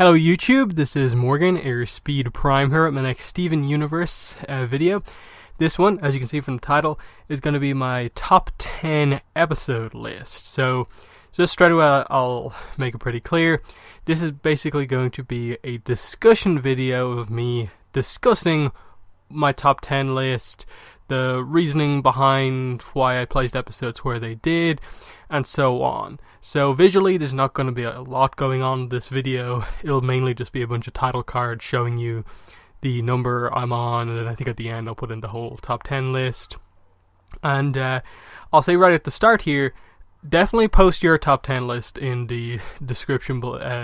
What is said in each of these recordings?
Hello YouTube, this is Morgan, Airspeed Prime here at my next Steven Universe video. This one, as you can see from the title, is going to be my top 10 episode list. So, just straight away I'll make it pretty clear. This is basically going to be a discussion video of me discussing my top 10 list, the reasoning behind why I placed episodes where they did, and so on. So visually there's not going to be a lot going on in this video. It'll mainly just be a bunch of title cards showing you the number I'm on, and then I think at the end I'll put in the whole top 10 list. And I'll say right at the start here, definitely post your top 10 list in the description,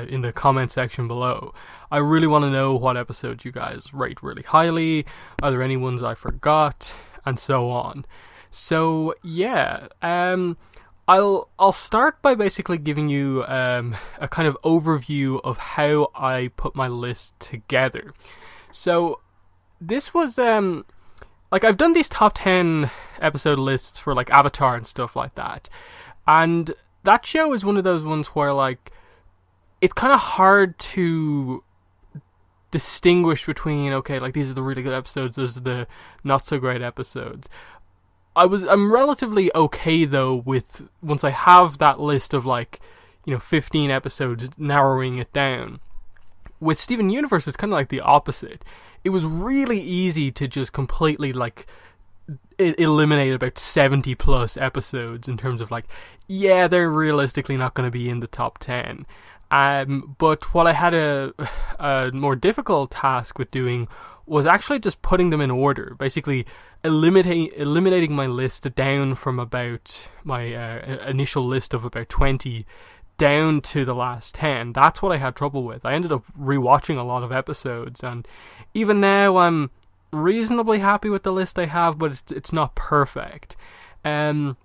in the comment section below. I really want to know what episodes you guys rate really highly, are there any ones I forgot, and so on. So yeah, I'll start by basically giving you a kind of overview of how I put my list together. So this was like I've done these top 10 episode lists for like Avatar and stuff like that, and that show is one of those ones where like it's kind of hard to distinguish between, okay, like these are the really good episodes, those are the not so great episodes. I'm relatively okay though with, once I have that list of like, 15 episodes, narrowing it down. With Steven Universe, it's kind of like the opposite. It was really easy to just completely like eliminate about 70 plus episodes in terms of like, yeah, they're realistically not going to be in the top 10. But what I had a more difficult task with doing was actually just putting them in order, basically eliminating my list down from about my initial list of about 20 down to the last 10. That's what I had trouble with. I ended up rewatching a lot of episodes, and even now I'm reasonably happy with the list I have, but it's not perfect. The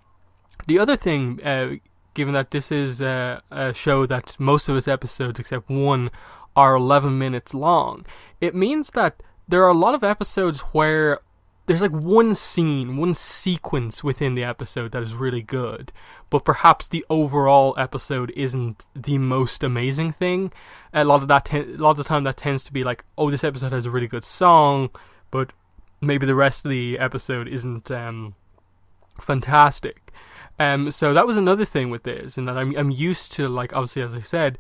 other thing, given that this is a show that most of its episodes, except one, are 11 minutes long, it means that there are a lot of episodes where there's like one scene, one sequence within the episode that is really good, but perhaps the overall episode isn't the most amazing thing. A lot of the time that tends to be like, oh, this episode has a really good song, but maybe the rest of the episode isn't fantastic. So that was another thing with this, in that I'm used to, like, obviously, as I said,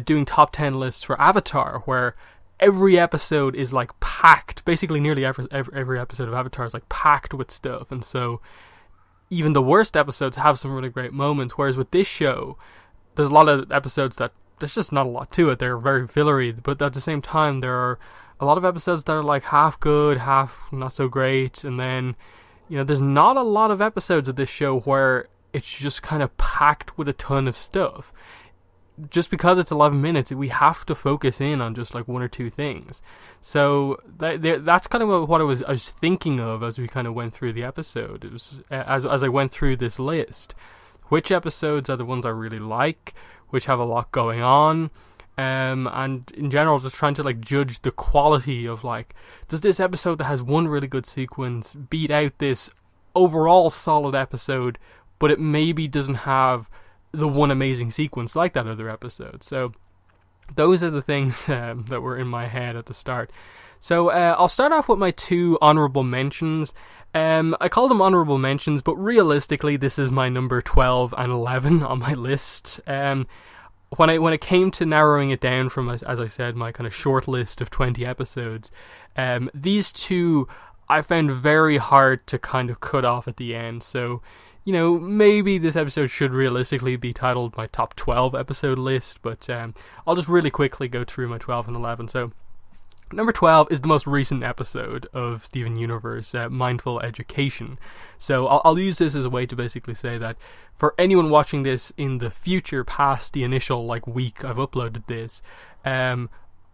doing top 10 lists for Avatar, where every episode is like packed, basically nearly every episode of Avatar is like packed with stuff, and so even the worst episodes have some really great moments, whereas with this show, there's a lot of episodes that there's just not a lot to it. They're very fillery, but at the same time there are a lot of episodes that are like half good, half not so great, and then there's not a lot of episodes of this show where it's just kind of packed with a ton of stuff. Just because it's 11 minutes, we have to focus in on just like one or two things. So that's kind of what I was thinking of as we kind of went through the episode. It was as I went through this list, which episodes are the ones I really like, which have a lot going on, and in general just trying to like judge the quality of, like, does this episode that has one really good sequence beat out this overall solid episode, but it maybe doesn't have the one amazing sequence like that other episode. So those are the things that were in my head at the start. So I'll start off with my two honorable mentions. I call them honorable mentions, but realistically this is my number 12 and 11 on my list. When it came to narrowing it down from, as I said, my kind of short list of 20 episodes, these two I found very hard to kind of cut off at the end. So maybe this episode should realistically be titled my top 12 episode list, but I'll just really quickly go through my 12 and 11. So, number 12 is the most recent episode of Steven Universe, Mindful Education. So I'll use this as a way to basically say that for anyone watching this in the future, past the initial week I've uploaded this, I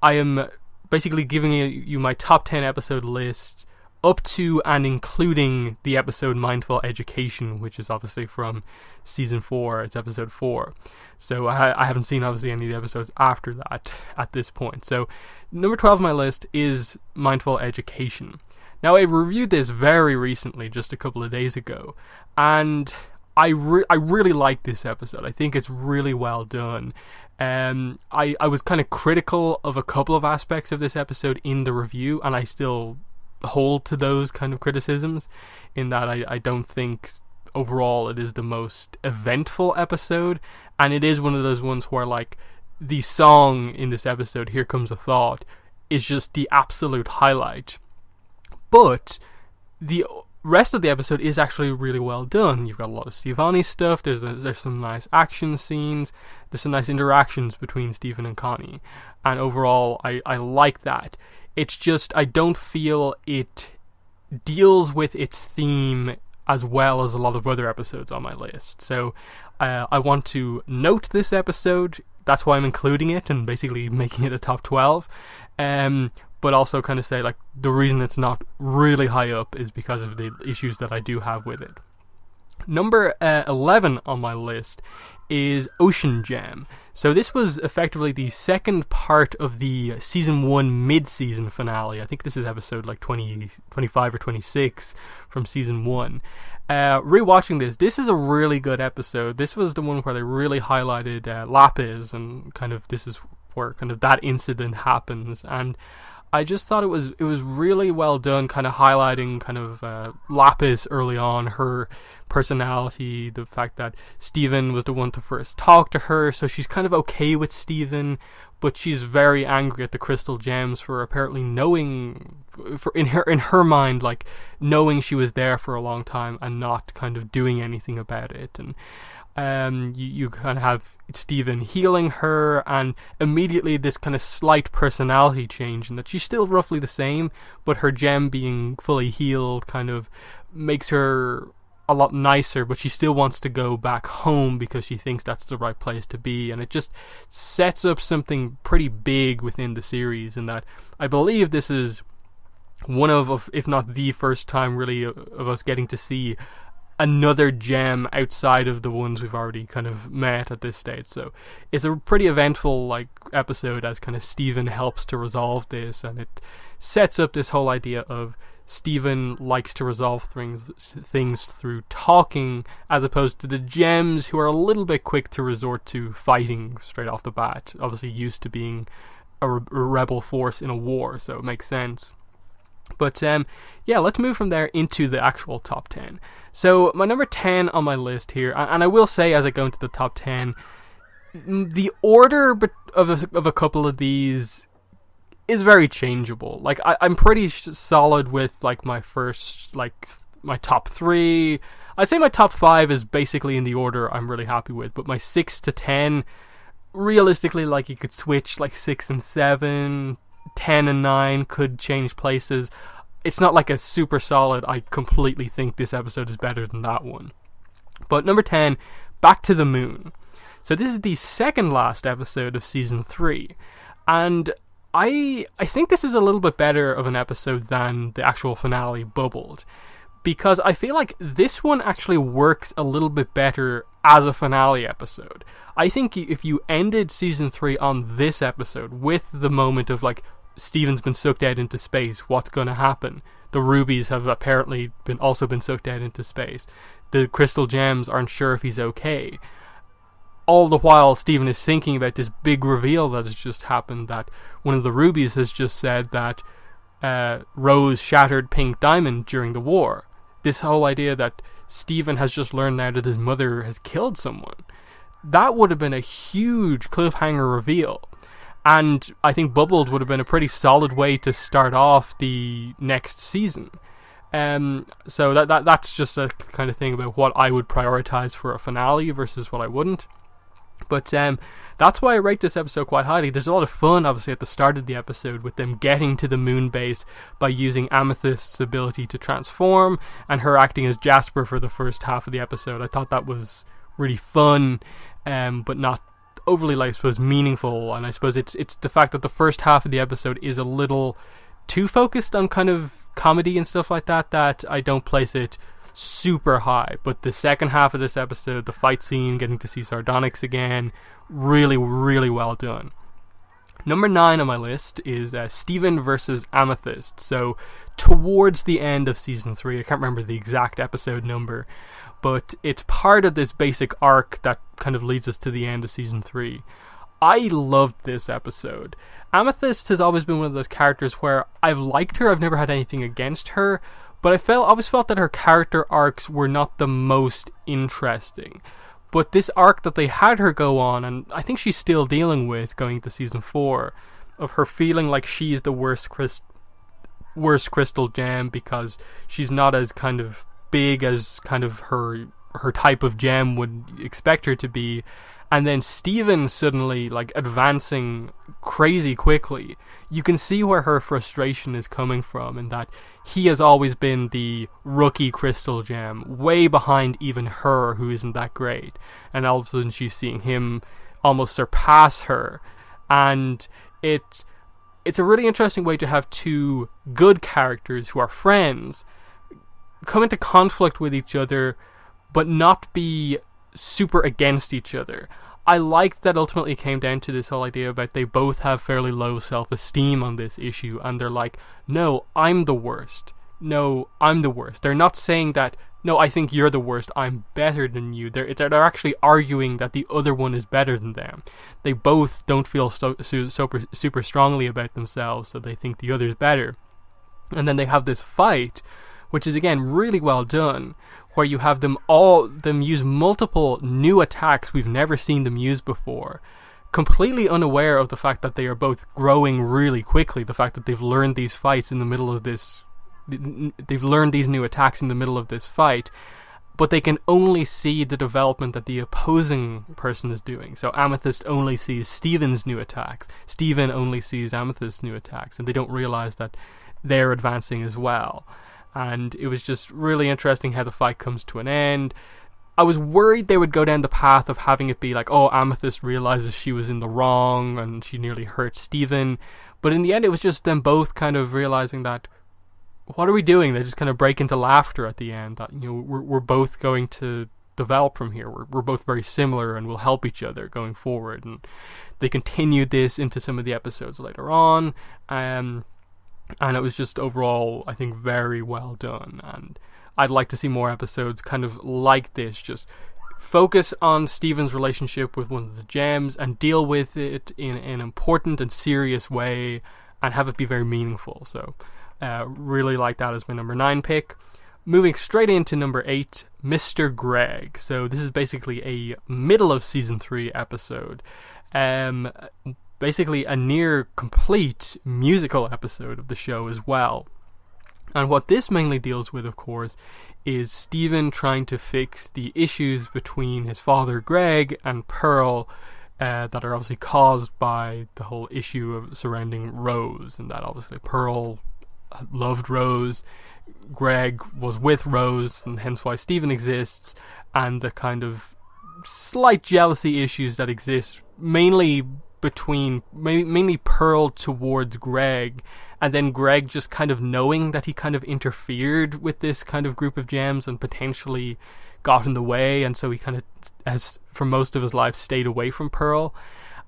am basically giving you my top 10 episode list up to and including the episode Mindful Education, which is obviously from season 4. It's episode 4. So I haven't seen obviously any of the episodes after that at this point. So number 12 on my list is Mindful Education. Now, I reviewed this very recently, just a couple of days ago, and I really like this episode. I think it's really well done. I was kind of critical of a couple of aspects of this episode in the review, and I still hold to those kind of criticisms, in that I don't think overall it is the most eventful episode, and it is one of those ones where, like, the song in this episode, Here Comes a Thought, is just the absolute highlight. But the rest of the episode is actually really well done. You've got a lot of Stevonnie stuff, there's some nice action scenes, there's some nice interactions between Steven and Connie, and overall I like that. It's just, I don't feel it deals with its theme as well as a lot of other episodes on my list. So I want to note this episode. That's why I'm including it and basically making it a top 12. But also kind of say, like, the reason it's not really high up is because of the issues that I do have with it. Number 11 on my list is Ocean Gem. So this was effectively the second part of the season 1 mid-season finale. I think this is episode like 25 or 26 from season 1. Rewatching this is a really good episode. This was the one where they really highlighted Lapis, and kind of this is where kind of that incident happens, and I just thought it was really well done, kind of highlighting kind of Lapis early on, her personality, the fact that Steven was the one to first talk to her, so she's kind of okay with Steven, but she's very angry at the Crystal Gems for apparently knowing, in her mind, like, knowing she was there for a long time and not kind of doing anything about it. And you kind of have Steven healing her, and immediately this kind of slight personality change, in that she's still roughly the same, but her gem being fully healed kind of makes her a lot nicer, but she still wants to go back home because she thinks that's the right place to be, and it just sets up something pretty big within the series, in that I believe this is one of, if not the first time really, of us getting to see another gem outside of the ones we've already kind of met at this stage. So it's a pretty eventful, like, episode, as kind of Steven helps to resolve this, and it sets up this whole idea of Steven likes to resolve things through talking, as opposed to the gems, who are a little bit quick to resort to fighting straight off the bat, obviously used to being a rebel force in a war, so it makes sense. But yeah, let's move from there into the actual top 10. So my number 10 on my list here, and I will say as I go into the top 10, the order of a couple of these is very changeable. Like, I'm pretty solid with, like, my first, like, my top 3. I'd say my top 5 is basically in the order I'm really happy with, but my 6 to 10, realistically, like, you could switch, like, 6 and 7, 10 and 9 could change places. It's not like a super solid, I completely think this episode is better than that one. But number 10, Back to the Moon. So this is the second last episode of season 3, and I think this is a little bit better of an episode than the actual finale, Bubbled, because I feel like this one actually works a little bit better as a finale episode. I think if you ended season 3 on this episode with the moment of, like, Steven's been sucked out into space, what's going to happen? The rubies have apparently also been sucked out into space. The crystal gems aren't sure if he's okay. All the while, Steven is thinking about this big reveal that has just happened, that one of the rubies has just said that Rose shattered Pink Diamond during the war. This whole idea that Steven has just learned now that his mother has killed someone. That would have been a huge cliffhanger reveal. And I think Bubbled would have been a pretty solid way to start off the next season. So that's just a kind of thing about what I would prioritize for a finale versus what I wouldn't. But that's why I rate this episode quite highly. There's a lot of fun, obviously, at the start of the episode with them getting to the moon base by using Amethyst's ability to transform, and her acting as Jasper for the first half of the episode. I thought that was really fun, but not overly, like, I suppose, meaningful. And I suppose it's the fact that the first half of the episode is a little too focused on kind of comedy and stuff like that, that I don't place it super high. But the second half of this episode, the fight scene, getting to see Sardonyx again, really, really well done. Number 9 on my list is Steven versus Amethyst. So towards the end of season 3, I can't remember the exact episode number, but it's part of this basic arc that kind of leads us to the end of season 3. I loved this episode. Amethyst has always been one of those characters where I've liked her, I've never had anything against her, but I always felt that her character arcs were not the most interesting. But this arc that they had her go on, and I think she's still dealing with going to season 4, of her feeling like she's the worst crystal gem because she's not as kind of big as kind of her type of gem would expect her to be, and then Steven suddenly like advancing crazy quickly. You can see where her frustration is coming from, in that he has always been the rookie crystal gem, way behind even her, who isn't that great, and all of a sudden she's seeing him almost surpass her. And it's a really interesting way to have two good characters who are friends come into conflict with each other, but not be super against each other. I like that ultimately it came down to this whole idea about they both have fairly low self-esteem on this issue, and they're like, no, I'm the worst. No, I'm the worst. They're not saying that, no, I think you're the worst, I'm better than you. They're actually arguing that the other one is better than them. They both don't feel super strongly about themselves, so they think the other's better. And then they have this fight, which is again really well done, where you have them use multiple new attacks we've never seen them use before, completely unaware of the fact that they are both growing really quickly, the fact that they've learned these fights in the middle of this, they've learned these new attacks in the middle of this fight, but they can only see the development that the opposing person is doing. So Amethyst only sees Steven's new attacks, Steven only sees Amethyst's new attacks, and they don't realize that they're advancing as well. And it was just really interesting how the fight comes to an end. I was worried they would go down the path of having it be like, oh, Amethyst realizes she was in the wrong and she nearly hurt Steven. But in the end, it was just them both kind of realizing that, what are we doing? They just kind of break into laughter at the end. That, you know, we're both going to develop from here. We're both very similar and we'll help each other going forward. And they continued this into some of the episodes later on. And it was just overall, I think, very well done. And I'd like to see more episodes kind of like this. Just focus on Steven's relationship with one of the gems and deal with it in an important and serious way and have it be very meaningful. So, really like that as my number 9 pick. Moving straight into number 8, Mr. Greg. So this is basically a middle of season 3 episode. Basically a near complete musical episode of the show as well. And what this mainly deals with, of course, is Steven trying to fix the issues between his father Greg and Pearl that are obviously caused by the whole issue of surrounding Rose, and that obviously Pearl loved Rose, Greg was with Rose, and hence why Steven exists, and the kind of slight jealousy issues that exist mainly Pearl towards Greg, and then Greg just kind of knowing that he kind of interfered with this kind of group of gems and potentially got in the way, and so he kind of has for most of his life stayed away from Pearl.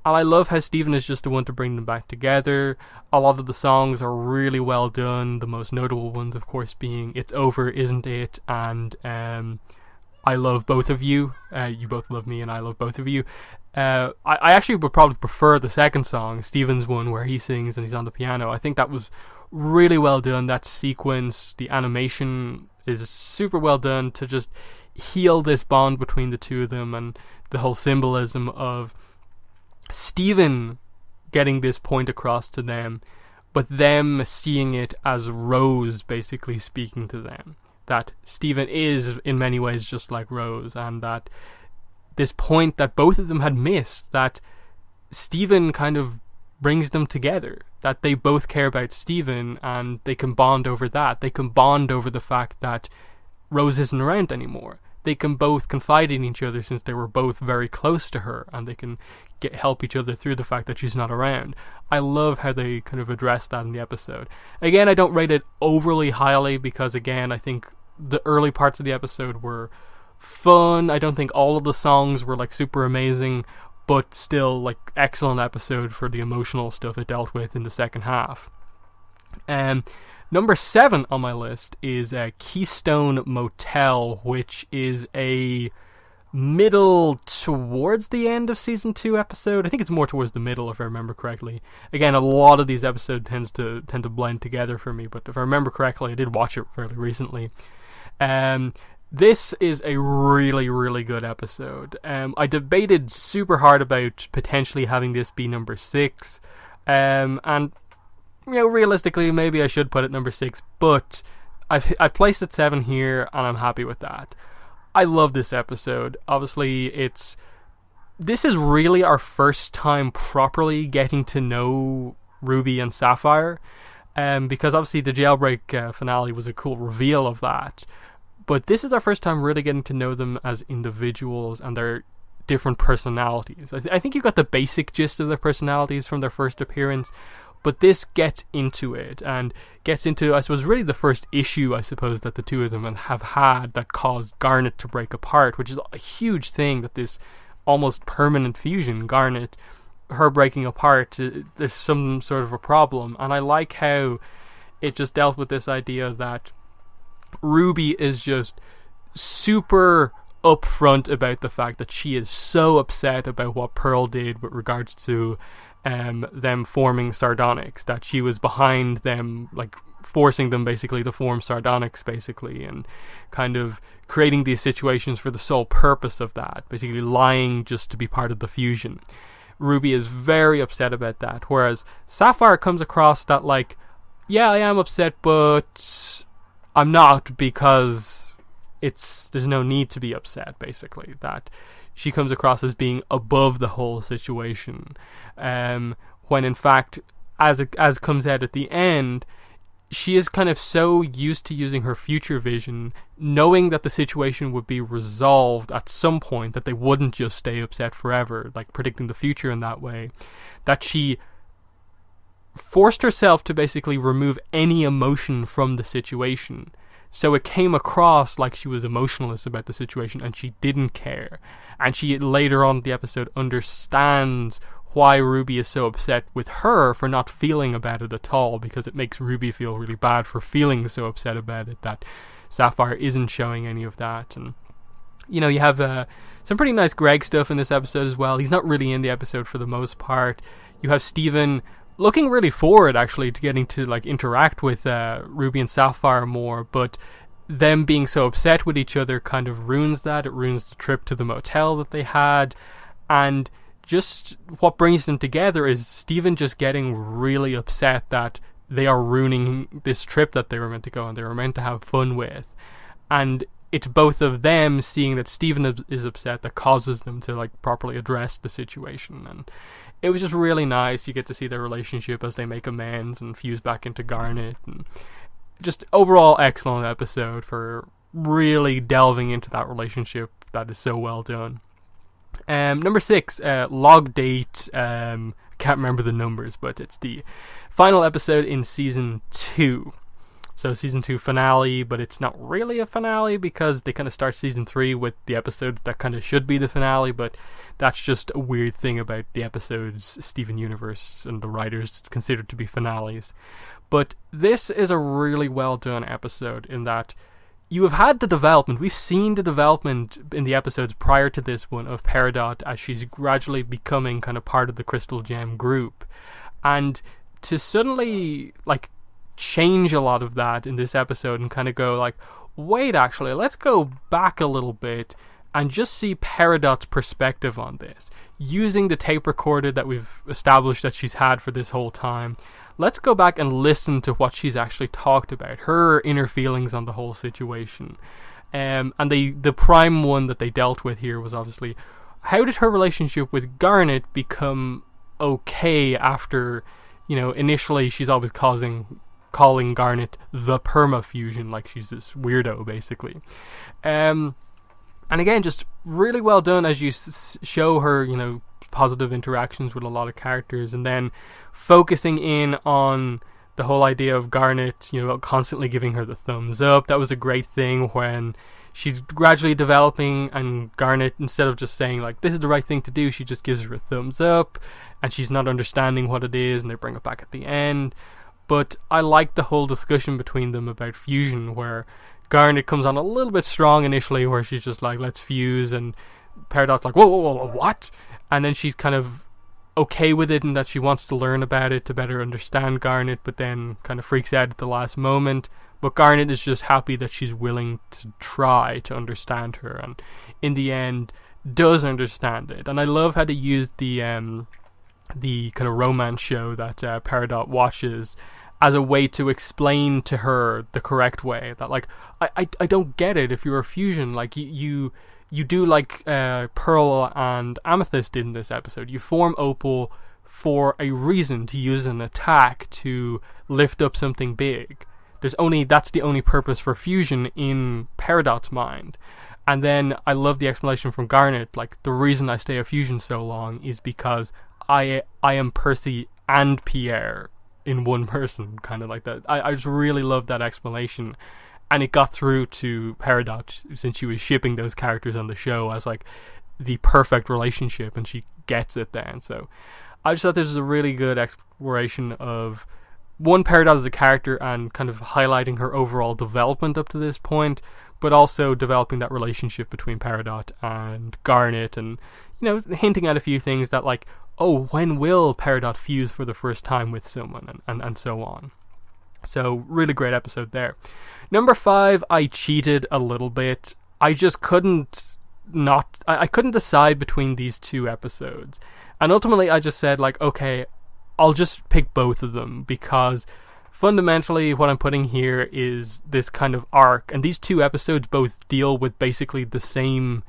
And I love how Steven is just the one to bring them back together. A lot of the songs are really well done, the most notable ones of course being It's Over, Isn't It, and I Love Both of You. You both love me and I love both of you. I actually would probably prefer the second song, Steven's one, where he sings and he's on the piano. I think that was really well done. That sequence, the animation is super well done to just heal this bond between the two of them, and the whole symbolism of Steven getting this point across to them, but them seeing it as Rose basically speaking to them. That Steven is in many ways just like Rose, and that this point that both of them had missed, that Steven kind of brings them together, that they both care about Steven and they can bond over that. They can bond over the fact that Rose isn't around anymore. They can both confide in each other since they were both very close to her, and they can help each other through the fact that she's not around. I love how they kind of address that in the episode. Again, I don't rate it overly highly because, again, I think the early parts of the episode were fun. I don't think all of the songs were like super amazing, but still like excellent episode for the emotional stuff it dealt with in the second half. Number 7 on my list is Keystone Motel, which is a middle towards the end of season 2 episode. I think it's more towards the middle, if I remember correctly. Again, a lot of these episodes tend to blend together for me, but if I remember correctly, I did watch it fairly recently. This is a really, really good episode. I debated super hard about potentially having this be number 6, and realistically, maybe I should put it number 6, but I've placed it 7 here, and I'm happy with that. I love this episode. Obviously, this is really our first time properly getting to know Ruby and Sapphire, because obviously the Jailbreak finale was a cool reveal of that. But this is our first time really getting to know them as individuals and their different personalities. I think you got the basic gist of their personalities from their first appearance, but this gets into it, and gets into, I suppose, really the first issue, I suppose, that the two of them have had that caused Garnet to break apart, which is a huge thing, that this almost permanent fusion, Garnet, her breaking apart, there's some sort of a problem. And I like how it just dealt with this idea that Ruby is just super upfront about the fact that she is so upset about what Pearl did with regards to them forming Sardonyx, that she was behind them, like forcing them basically to form Sardonyx, basically, and kind of creating these situations for the sole purpose of that, basically lying just to be part of the fusion. Ruby is very upset about that, whereas Sapphire comes across that like, yeah, I am upset, but I'm not, because there's no need to be upset, basically. That she comes across as being above the whole situation, when in fact, as comes out at the end, she is kind of so used to using her future vision, knowing that the situation would be resolved at some point, that they wouldn't just stay upset forever, like predicting the future in that way, that she forced herself to basically remove any emotion from the situation. So it came across like she was emotionless about the situation and she didn't care. And she later on in the episode understands why Ruby is so upset with her for not feeling about it at all, because it makes Ruby feel really bad for feeling so upset about it, that Sapphire isn't showing any of that. And you have some pretty nice Greg stuff in this episode as well. He's not really in the episode for the most part. You have Steven looking really forward, actually, to getting to like interact with Ruby and Sapphire more, but them being so upset with each other kind of ruins that. It ruins the trip to the motel that they had, and just what brings them together is Steven just getting really upset that they are ruining this trip that they were meant to go on, they were meant to have fun with. And it's both of them seeing that Steven is upset that causes them to like properly address the situation. And it was just really nice. You get to see their relationship as they make amends and fuse back into Garnet. And just overall excellent episode for really delving into that relationship that is so well done. Number 6, Log Date. Can't remember the numbers, but it's the final episode in season 2. So season 2 finale, but it's not really a finale because they kind of start season 3 with the episodes that kind of should be the finale, but that's just a weird thing about the episodes Steven Universe and the writers consider to be finales. But this is a really well done episode in that you have had the development. We've seen the development in the episodes prior to this one of Peridot as she's gradually becoming kind of part of the Crystal Gem group. And to suddenly like change a lot of that in this episode and kind of go like, wait, actually, let's go back a little bit and just see Peridot's perspective on this. Using the tape recorder that we've established that she's had for this whole time, let's go back and listen to what she's actually talked about, her inner feelings on the whole situation. And the prime one that they dealt with here was obviously, how did her relationship with Garnet become okay after, initially she's always calling Garnet the perma-fusion, like she's this weirdo, basically. And again, just really well done as you show her, positive interactions with a lot of characters, and then focusing in on the whole idea of Garnet, constantly giving her the thumbs up. That was a great thing when she's gradually developing, and Garnet, instead of just saying like, this is the right thing to do, she just gives her a thumbs up, and she's not understanding what it is, and they bring it back at the end. But I like the whole discussion between them about fusion, where Garnet comes on a little bit strong initially, where she's just like, let's fuse, and Peridot's like, whoa, what? And then she's kind of okay with it, and that she wants to learn about it to better understand Garnet, but then kind of freaks out at the last moment. But Garnet is just happy that she's willing to try to understand her, and in the end does understand it. And I love how they used the kind of romance show that Peridot watches as a way to explain to her the correct way. That, like, I don't get it. If you're a fusion, like, you do like Pearl and Amethyst did in this episode. You form Opal for a reason, to use an attack to lift up something big. That's the only purpose for fusion in Peridot's mind. And then I love the explanation from Garnet, like, the reason I stay a fusion so long is because I am Percy and Pierre in one person, kind of like that. I just really love that explanation, and it got through to Peridot, since she was shipping those characters on the show as like the perfect relationship, and she gets it then. So I just thought this was a really good exploration of one, Peridot as a character, and kind of highlighting her overall development up to this point, but also developing that relationship between Peridot and Garnet, and, you know, hinting at a few things that, like, oh, when will Peridot fuse for the first time with someone, and so on. So, really great episode there. Number 5, I cheated a little bit. I just couldn't decide between these two episodes. And ultimately I just said, like, okay, I'll just pick both of them, because fundamentally what I'm putting here is this kind of arc, and these two episodes both deal with basically the same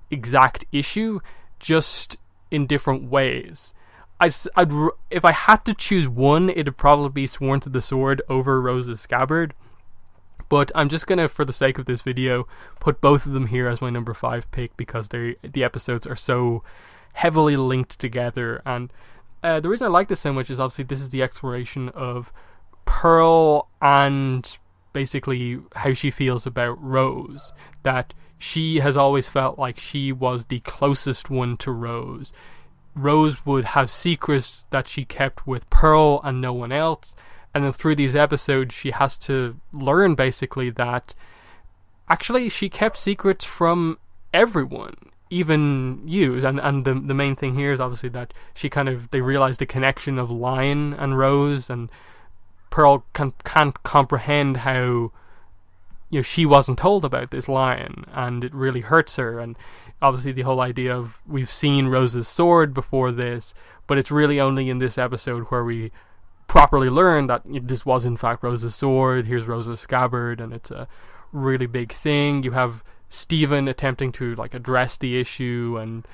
exact issue, just in different ways. If I had to choose one, it'd probably be Sworn to the Sword over Rose's Scabbard, but I'm just gonna, for the sake of this video, put both of them here as my number 5 pick, because the episodes are so heavily linked together. And the reason I like this so much is, obviously, this is the exploration of Pearl and basically how she feels about Rose, that she has always felt like she was the closest one to Rose. Rose would have secrets that she kept with Pearl and no one else, and then through these episodes she has to learn basically that actually she kept secrets from everyone, even you. And the main thing here is obviously that they realize the connection of Lion and Rose, and Pearl can't comprehend how, you know, she wasn't told about this Lion, and it really hurts her. And obviously the whole idea of, we've seen Rose's sword before this, but it's really only in this episode where we properly learn that this was in fact Rose's sword. Here's Rose's scabbard, and it's a really big thing. You have Stephen attempting to, like, address the issue, and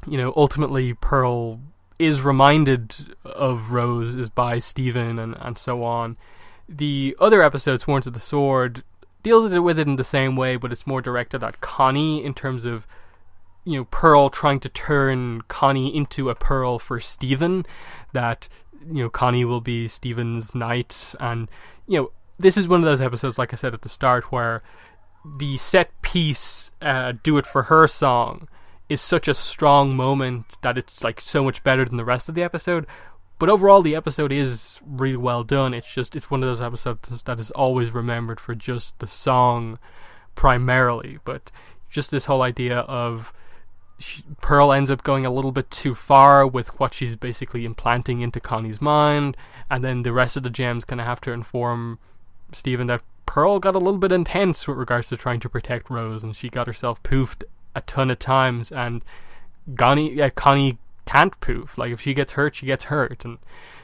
you know, ultimately Pearl is reminded of Rose is by Stephen, and so on. The other episode, Sworn to the Sword, deals with it in the same way, but it's more directed at Connie, in terms of, you know, Pearl trying to turn Connie into a Pearl for Stephen, that, you know, Connie will be Stephen's knight. And, you know, this is one of those episodes, like I said at the start, where the set piece Do It For Her song is such a strong moment that it's, like, so much better than the rest of the episode. But overall, the episode is really well done. It's one of those episodes that is always remembered for just the song primarily. But just this whole idea of Pearl ends up going a little bit too far with what she's basically implanting into Connie's mind, and then the rest of the gems kind of have to inform Stephen that Pearl got a little bit intense with regards to trying to protect Rose, and she got herself poofed a ton of times, and Connie can't poof. Like, if she gets hurt, she gets hurt. And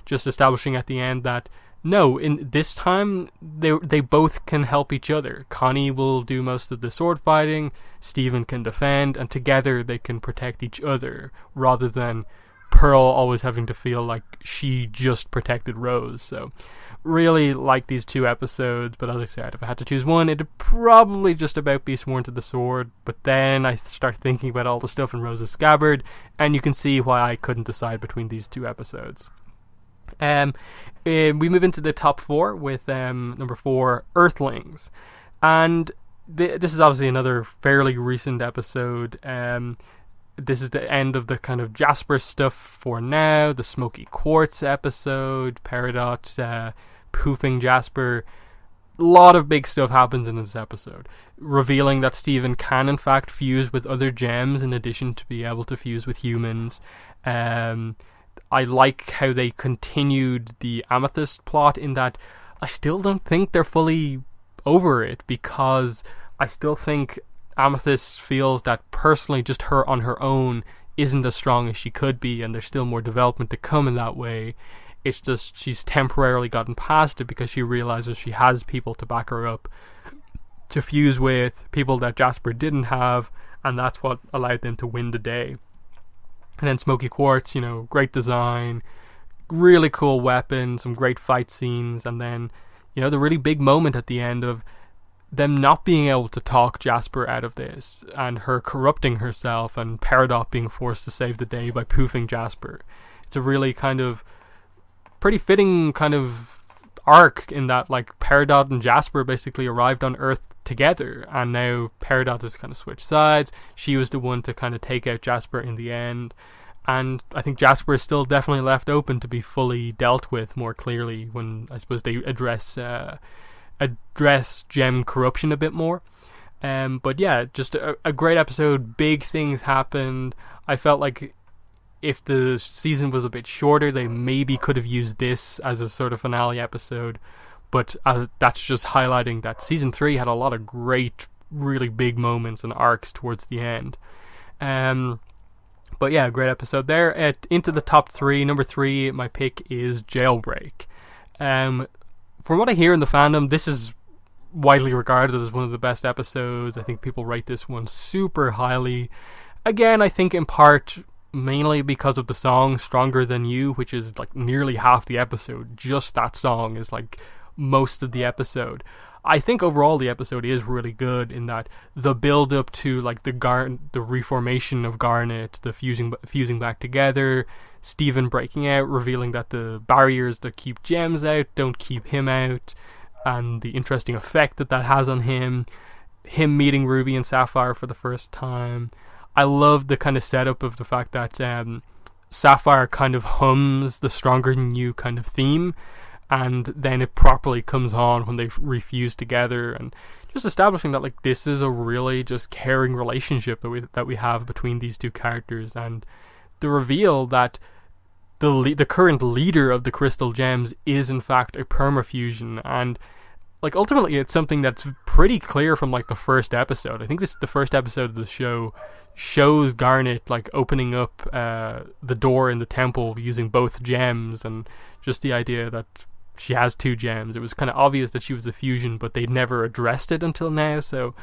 just establishing at the end that no, in this time they both can help each other. Connie will do most of the sword fighting, Stephen can defend, and together they can protect each other, rather than Pearl always having to feel like she just protected Rose. So really like these two episodes, but as I said, if I had to choose one, it'd probably just about be Sworn to the Sword. But then I start thinking about all the stuff in Rose's Scabbard, and you can see why I couldn't decide between these two episodes. We move into the top 4 with number 4, Earthlings, and this is obviously another fairly recent episode. this is the end of the kind of Jasper stuff for now. The Smoky Quartz episode, Peridot poofing Jasper. A lot of big stuff happens in this episode, revealing that Steven can in fact fuse with other gems in addition to be able to fuse with humans. I like how they continued the Amethyst plot, in that I still don't think they're fully over it, because I still think Amethyst feels that personally just her on her own isn't as strong as she could be, and there's still more development to come in that way. It's just she's temporarily gotten past it because she realizes she has people to back her up, to fuse with, people that Jasper didn't have, and that's what allowed them to win the day. And then Smoky Quartz, great design, really cool weapon, some great fight scenes, and then, the really big moment at the end of them not being able to talk Jasper out of this, and her corrupting herself, and Peridot being forced to save the day by poofing Jasper. It's a really kind of pretty fitting kind of arc, in that like Peridot and Jasper basically arrived on Earth together, and now Peridot has kind of switched sides. She was the one to kind of take out Jasper in the end, and I think Jasper is still definitely left open to be fully dealt with more clearly when I suppose they address gem corruption a bit more. But yeah, just a great episode. Big things happened. I felt like if the season was a bit shorter, they maybe could have used this as a sort of finale episode, but that's just highlighting that season 3 had a lot of great, really big moments and arcs towards the end. But yeah, great episode there. Into the top 3, number 3, my pick is Jailbreak. From what I hear in the fandom, this is widely regarded as one of the best episodes. I think people rate this one super highly. Again, I think in part mainly because of the song Stronger Than You, which is like nearly half the episode. Just that song is like most of the episode. I think overall the episode is really good, in that the build up to like the reformation of Garnet, the fusing back together, Steven breaking out, revealing that the barriers that keep gems out don't keep him out, and the interesting effect that has on him meeting Ruby and Sapphire for the first time. I love the kind of setup of the fact that Sapphire kind of hums the Stronger Than You kind of theme, and then it properly comes on when they refuse together, and just establishing that like this is a really just caring relationship that we have between these two characters, and the reveal that the current leader of the Crystal Gems is in fact a permafusion, and like ultimately it's something that's pretty clear from like the first episode. I think the first episode of the show shows Garnet like opening up the door in the temple using both gems, and just the idea that she has 2 gems. It was kind of obvious that she was a fusion, but they'd never addressed it until now, so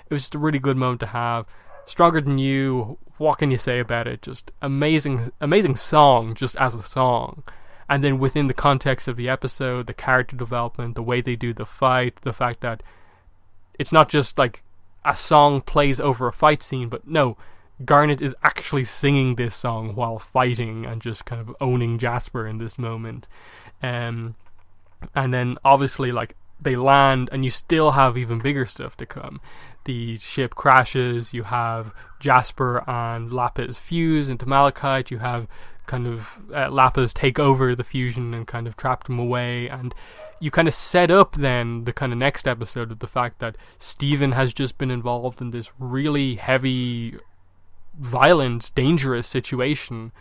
it was just a really good moment to have. Stronger Than You, what can you say about it? Just amazing song, just as a song. And then within the context of the episode, the character development, the way they do the fight, the fact that it's not just like a song plays over a fight scene, but no, Garnet is actually singing this song while fighting and just kind of owning Jasper in this moment. And then obviously like they land, and you still have even bigger stuff to come. The ship crashes, you have Jasper and Lapis fuse into Malachite, you have kind of Lapis take over the fusion and kind of trap them away, and you kind of set up then the kind of next episode of the fact that Steven has just been involved in this really heavy, violent, dangerous situation.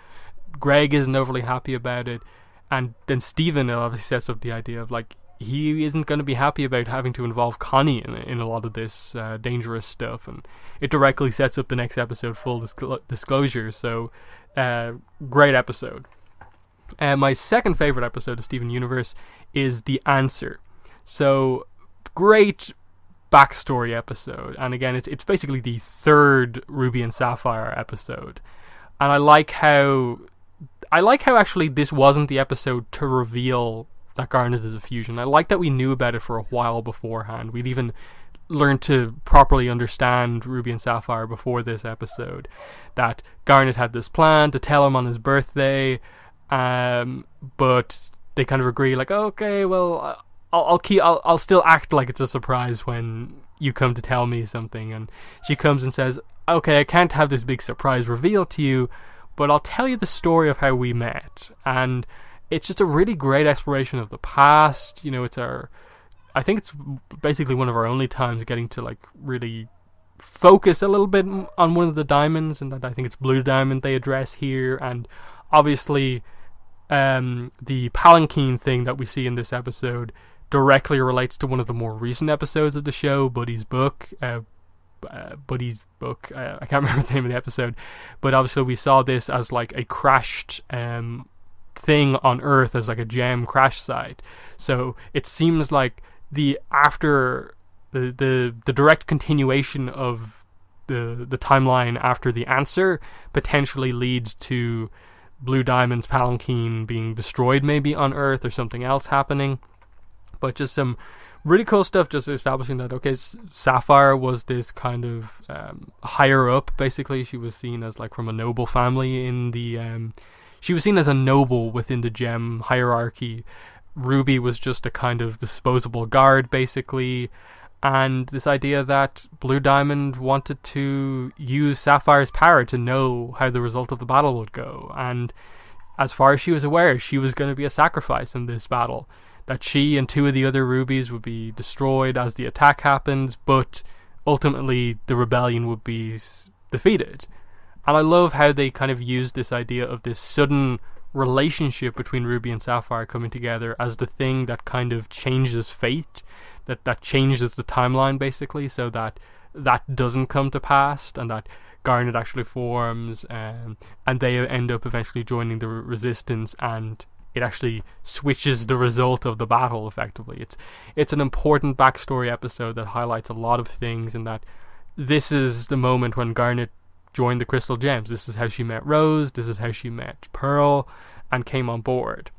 Greg isn't overly happy about it, and then Steven obviously sets up the idea of like he isn't going to be happy about having to involve Connie in a lot of this dangerous stuff, and it directly sets up the next episode, full disclosure. So great episode. My second favorite episode of Steven Universe is The Answer. So great backstory episode, and again it's basically the third Ruby and Sapphire episode, and I like how actually this wasn't the episode to reveal that Garnet is a fusion. I like that we knew about it for a while beforehand. We'd even learned to properly understand Ruby and Sapphire before this episode, that Garnet had this plan to tell him on his birthday, but they kind of agree like, okay, well, I'll still act like it's a surprise when you come to tell me something. And she comes and says, okay, I can't have this big surprise reveal to you, but I'll tell you the story of how we met. And it's just a really great exploration of the past. You know, I think it's basically one of our only times getting to like really focus a little bit on one of the diamonds, and that I think it's Blue Diamond they address here. And obviously the Palanquin thing that we see in this episode directly relates to one of the more recent episodes of the show, Buddy's book. I can't remember the name of the episode, but obviously we saw this as like a crashed thing on Earth, as like a gem crash site. So it seems like the direct continuation of the timeline after the answer potentially leads to Blue Diamond's Palanquin being destroyed maybe on Earth, or something else happening. But just some really cool stuff, just establishing that, okay, Sapphire was this kind of higher up, basically. She was seen as like from a noble family in the she was seen as a noble within the gem hierarchy. Ruby was just a kind of disposable guard, basically. And this idea that Blue Diamond wanted to use Sapphire's power to know how the result of the battle would go. And as far as she was aware, she was going to be a sacrifice in this battle. That she and two of the other rubies would be destroyed as the attack happens, but ultimately the rebellion would be defeated. And I love how they kind of used this idea of this sudden relationship between Ruby and Sapphire coming together as the thing that kind of changes fate, that changes the timeline, basically, so that doesn't come to pass, and that Garnet actually forms, and they end up eventually joining the resistance, and it actually switches the result of the battle effectively. It's an important backstory episode that highlights a lot of things, and that this is the moment when Garnet joined the Crystal Gems. This is how she met Rose, this is how she met Pearl, and came on board.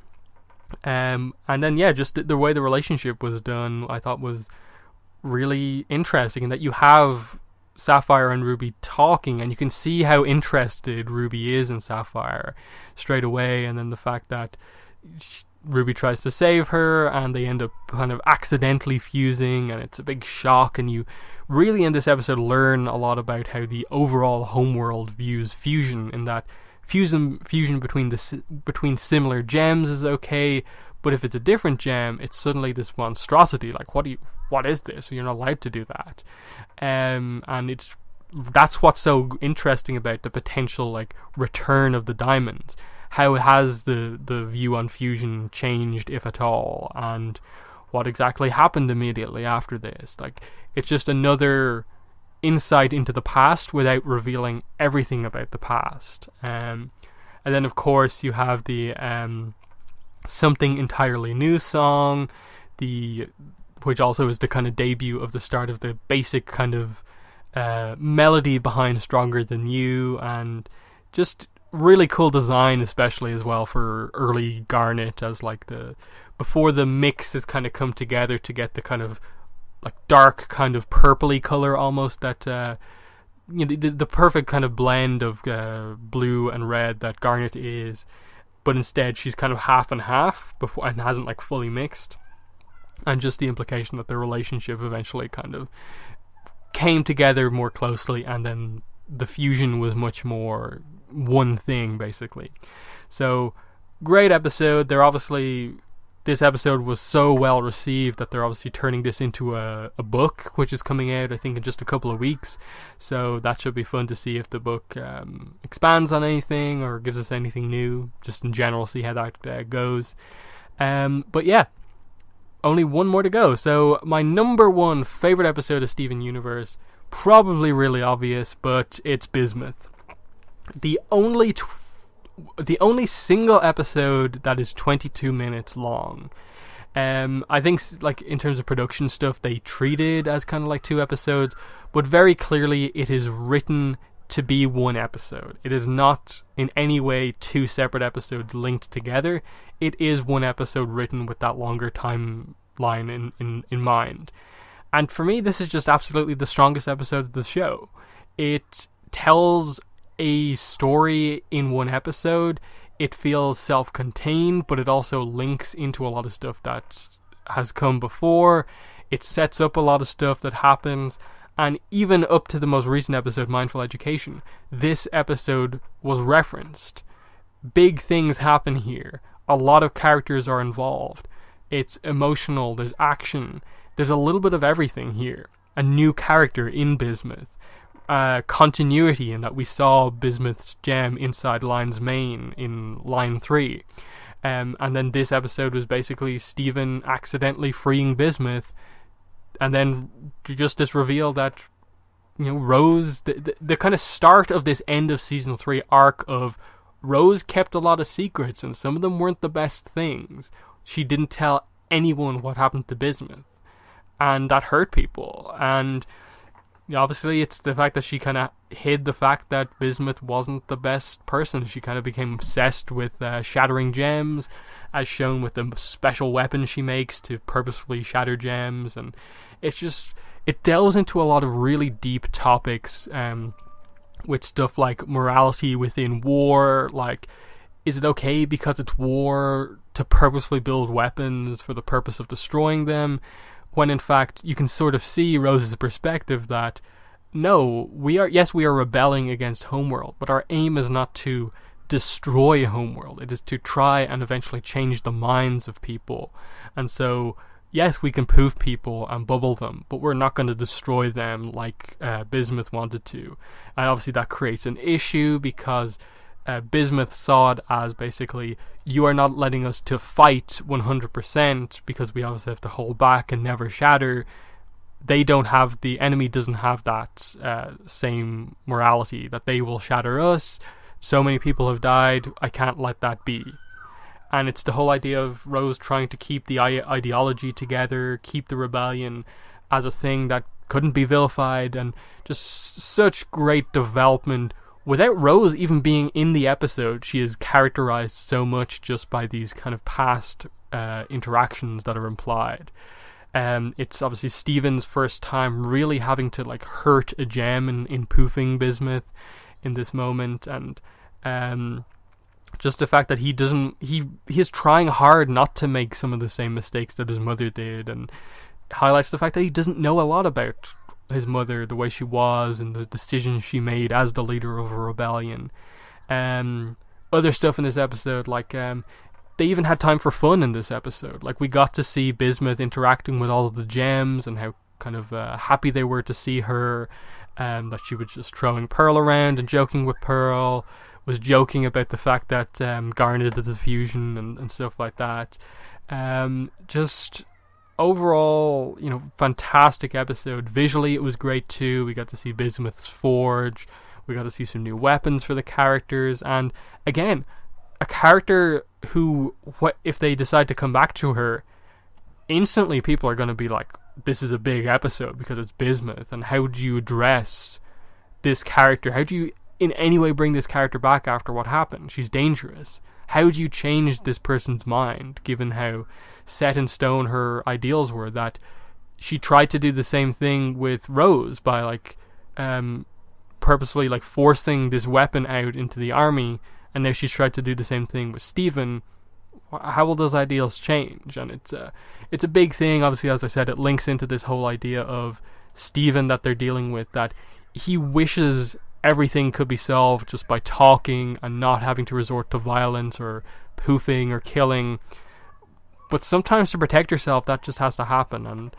And then, yeah, just the way the relationship was done, I thought was really interesting, in that you have Sapphire and Ruby talking, and you can see how interested Ruby is in Sapphire straight away, and then the fact that Ruby tries to save her, and they end up kind of accidentally fusing, and it's a big shock, and you really in this episode learn a lot about how the overall homeworld views fusion, in that fusion between similar gems is okay, but if it's a different gem, it's suddenly this monstrosity. Like, what is this? You're not allowed to do that. And that's what's so interesting about the potential like return of the diamonds. How has the view on fusion changed, if at all, and what exactly happened immediately after this? Like, it's just another insight into the past without revealing everything about the past. And then of course you have the Something Entirely New song, which also is the kind of debut of the start of the basic kind of melody behind Stronger Than You, and just really cool design, especially as well for early Garnet, as like before the mix has kind of come together to get the kind of like dark kind of purpley color almost, that the perfect kind of blend of blue and red that Garnet is, but instead she's kind of half and half before, and hasn't like fully mixed. And just the implication that their relationship eventually kind of came together more closely, and then the fusion was much more one thing, basically. So great episode. This episode was so well received that they're obviously turning this into a book, which is coming out I think in just a couple of weeks. So that should be fun to see if the book expands on anything or gives us anything new, just in general, see how that goes. But yeah, only one more to go. So my number one favorite episode of Steven Universe, probably really obvious, but it's Bismuth. The only single episode that is 22 minutes long. I think, like, in terms of production stuff, they treat it as kind of like 2 episodes, but very clearly it is written to be 1 episode. It is not in any way 2 separate episodes linked together. It is 1 episode written with that longer timeline in mind. And for me, this is just absolutely the strongest episode of the show. It tells a story in 1 episode. It feels self-contained, but it also links into a lot of stuff that has come before. It sets up a lot of stuff that happens, And even up to the most recent episode, Mindful Education, this episode was referenced. Big things happen here. A lot of characters are involved. It's emotional, there's action, there's a little bit of everything here. A new character in Bismuth. Continuity in that we saw Bismuth's gem inside Lion's mane in Line 3. And then this episode was basically Steven accidentally freeing Bismuth, and then just this reveal that, Rose, the kind of start of this end of Season 3 arc of Rose kept a lot of secrets, and some of them weren't the best things. She didn't tell anyone what happened to Bismuth, and that hurt people. And obviously it's the fact that she kind of hid the fact that Bismuth wasn't the best person. She kind of became obsessed with shattering gems, as shown with the special weapon she makes to purposefully shatter gems. And it delves into a lot of really deep topics, with stuff like morality within war. Like, is it okay because it's war to purposefully build weapons for the purpose of destroying them, when in fact you can sort of see Rose's perspective that no, we are rebelling against Homeworld, but our aim is not to destroy Homeworld. It is to try and eventually change the minds of people. And so yes, we can poof people and bubble them, but we're not going to destroy them like Bismuth wanted to. And obviously that creates an issue because Bismuth saw it as basically, you are not letting us to fight 100% because we obviously have to hold back and never shatter. The enemy doesn't have that same morality, that they will shatter us. So many people have died, I can't let that be. And it's the whole idea of Rose trying to keep the ideology together, keep the rebellion as a thing that couldn't be vilified, and just such great development. Without Rose even being in the episode, she is characterized so much just by these kind of past interactions that are implied. It's obviously Steven's first time really having to hurt a gem in poofing Bismuth in this moment, and just the fact that he is trying hard not to make some of the same mistakes that his mother did, and highlights the fact that he doesn't know a lot about his mother, the way she was, and the decisions she made as the leader of a rebellion. Other stuff in this episode, they even had time for fun in this episode. We got to see Bismuth interacting with all of the gems and how kind of happy they were to see her, that she was just throwing Pearl around and joking with Pearl, was joking about the fact that Garnet did the fusion and stuff like that. Just overall, fantastic episode. Visually it was great too. We got to see Bismuth's forge, we got to see some new weapons for the characters, and again, a character who, if they decide to come back to her, instantly people are going to be like, this is a big episode because it's Bismuth, and how do you address this character? How do you in any way bring this character back after what happened? She's dangerous. How do you change this person's mind, given how set in stone her ideals were? That she tried to do the same thing with Rose by purposefully forcing this weapon out into the army, and now she's tried to do the same thing with Steven. How will those ideals change? And it's a big thing. Obviously, as I said, it links into this whole idea of Steven that they're dealing with, that he wishes everything could be solved just by talking and not having to resort to violence or poofing or killing. But sometimes to protect yourself, that just has to happen, and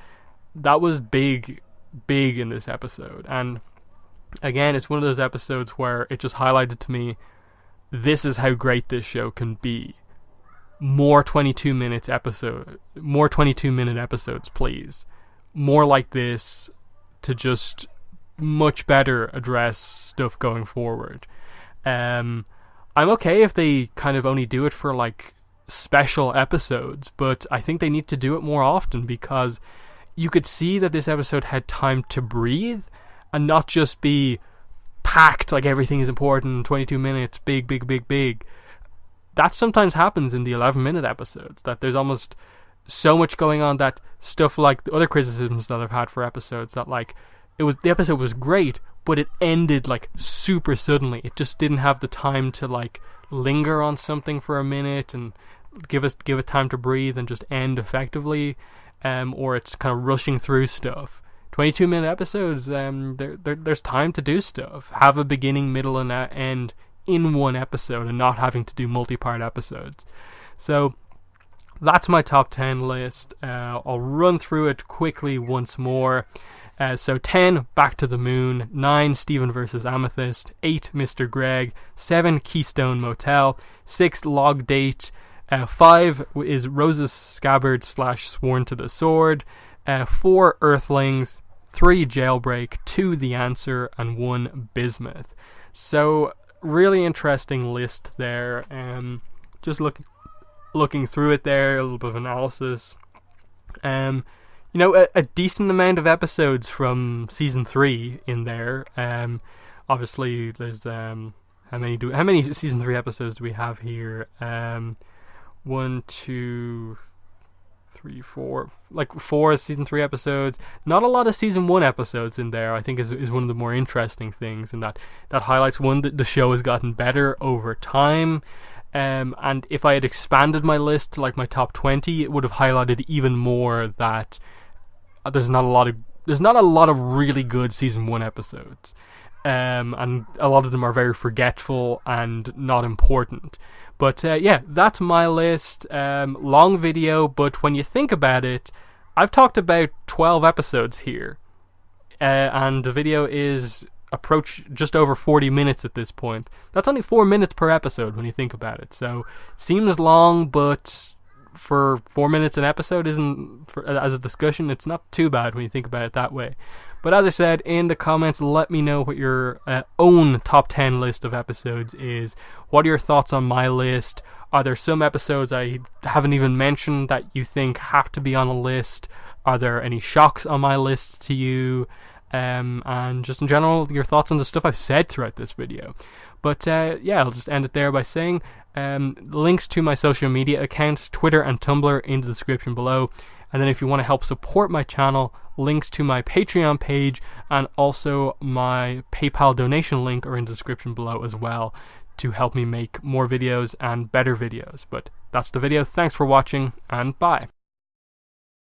that was big in this episode. And again, it's one of those episodes where it just highlighted to me, this is how great this show can be. More 22-minute episodes, please. More like this to just much better address stuff going forward. I'm okay if they kind of only do it for special episodes, but I think they need to do it more often, because you could see that this episode had time to breathe and not just be packed everything is important, 22 minutes, big. That sometimes happens in the 11-minute episodes, that there's almost so much going on, that stuff like the other criticisms that I've had for episodes, that the episode was great, but it ended super suddenly. It just didn't have the time to linger on something for a minute and give it time to breathe and just end effectively, or it's kind of rushing through stuff. 22-minute episodes, there's time to do stuff. Have a beginning, middle, and end in one episode, and not having to do multi-part episodes. So that's my top 10 list. I'll run through it quickly once more. So 10, Back to the Moon. 9, Stephen vs. Amethyst. 8, Mr. Greg. 7, Keystone Motel. 6, Log Date. 5 is Rose's Scabbard / Sworn to the Sword. 4, Earthlings. 3, Jailbreak. 2, The Answer. And 1, Bismuth. So really interesting list there. Just looking through it there, a little bit of analysis. A decent amount of episodes from season 3 in there. Obviously, there's how many season 3 episodes do we have here? 1, 2, 3, 4, like 4 season 3 episodes. Not a lot of season 1 episodes in there. I think is one of the more interesting things, and that highlights that the show has gotten better over time. And if I had expanded my list to like my top 20, it would have highlighted even more that there's not a lot of really good season 1 episodes, and a lot of them are very forgetful and not important. But that's my list. Long video, but when you think about it, I've talked about 12 episodes here, and the video is approach just over 40 minutes at this point. That's only 4 minutes per episode when you think about it. So it seems long, but for 4 minutes an episode as a discussion, it's not too bad when you think about it that way. But as I said, in the comments, let me know what your own top 10 list of episodes is. What are your thoughts on my list? Are there some episodes I haven't even mentioned that you think have to be on a list? Are there any shocks on my list to you? And just in general, your thoughts on the stuff I've said throughout this video. But I'll just end it there by saying links to my social media accounts, Twitter and Tumblr, in the description below. And then if you want to help support my channel, links to my Patreon page and also my PayPal donation link are in the description below as well, to help me make more videos and better videos. But that's the video. Thanks for watching, and bye.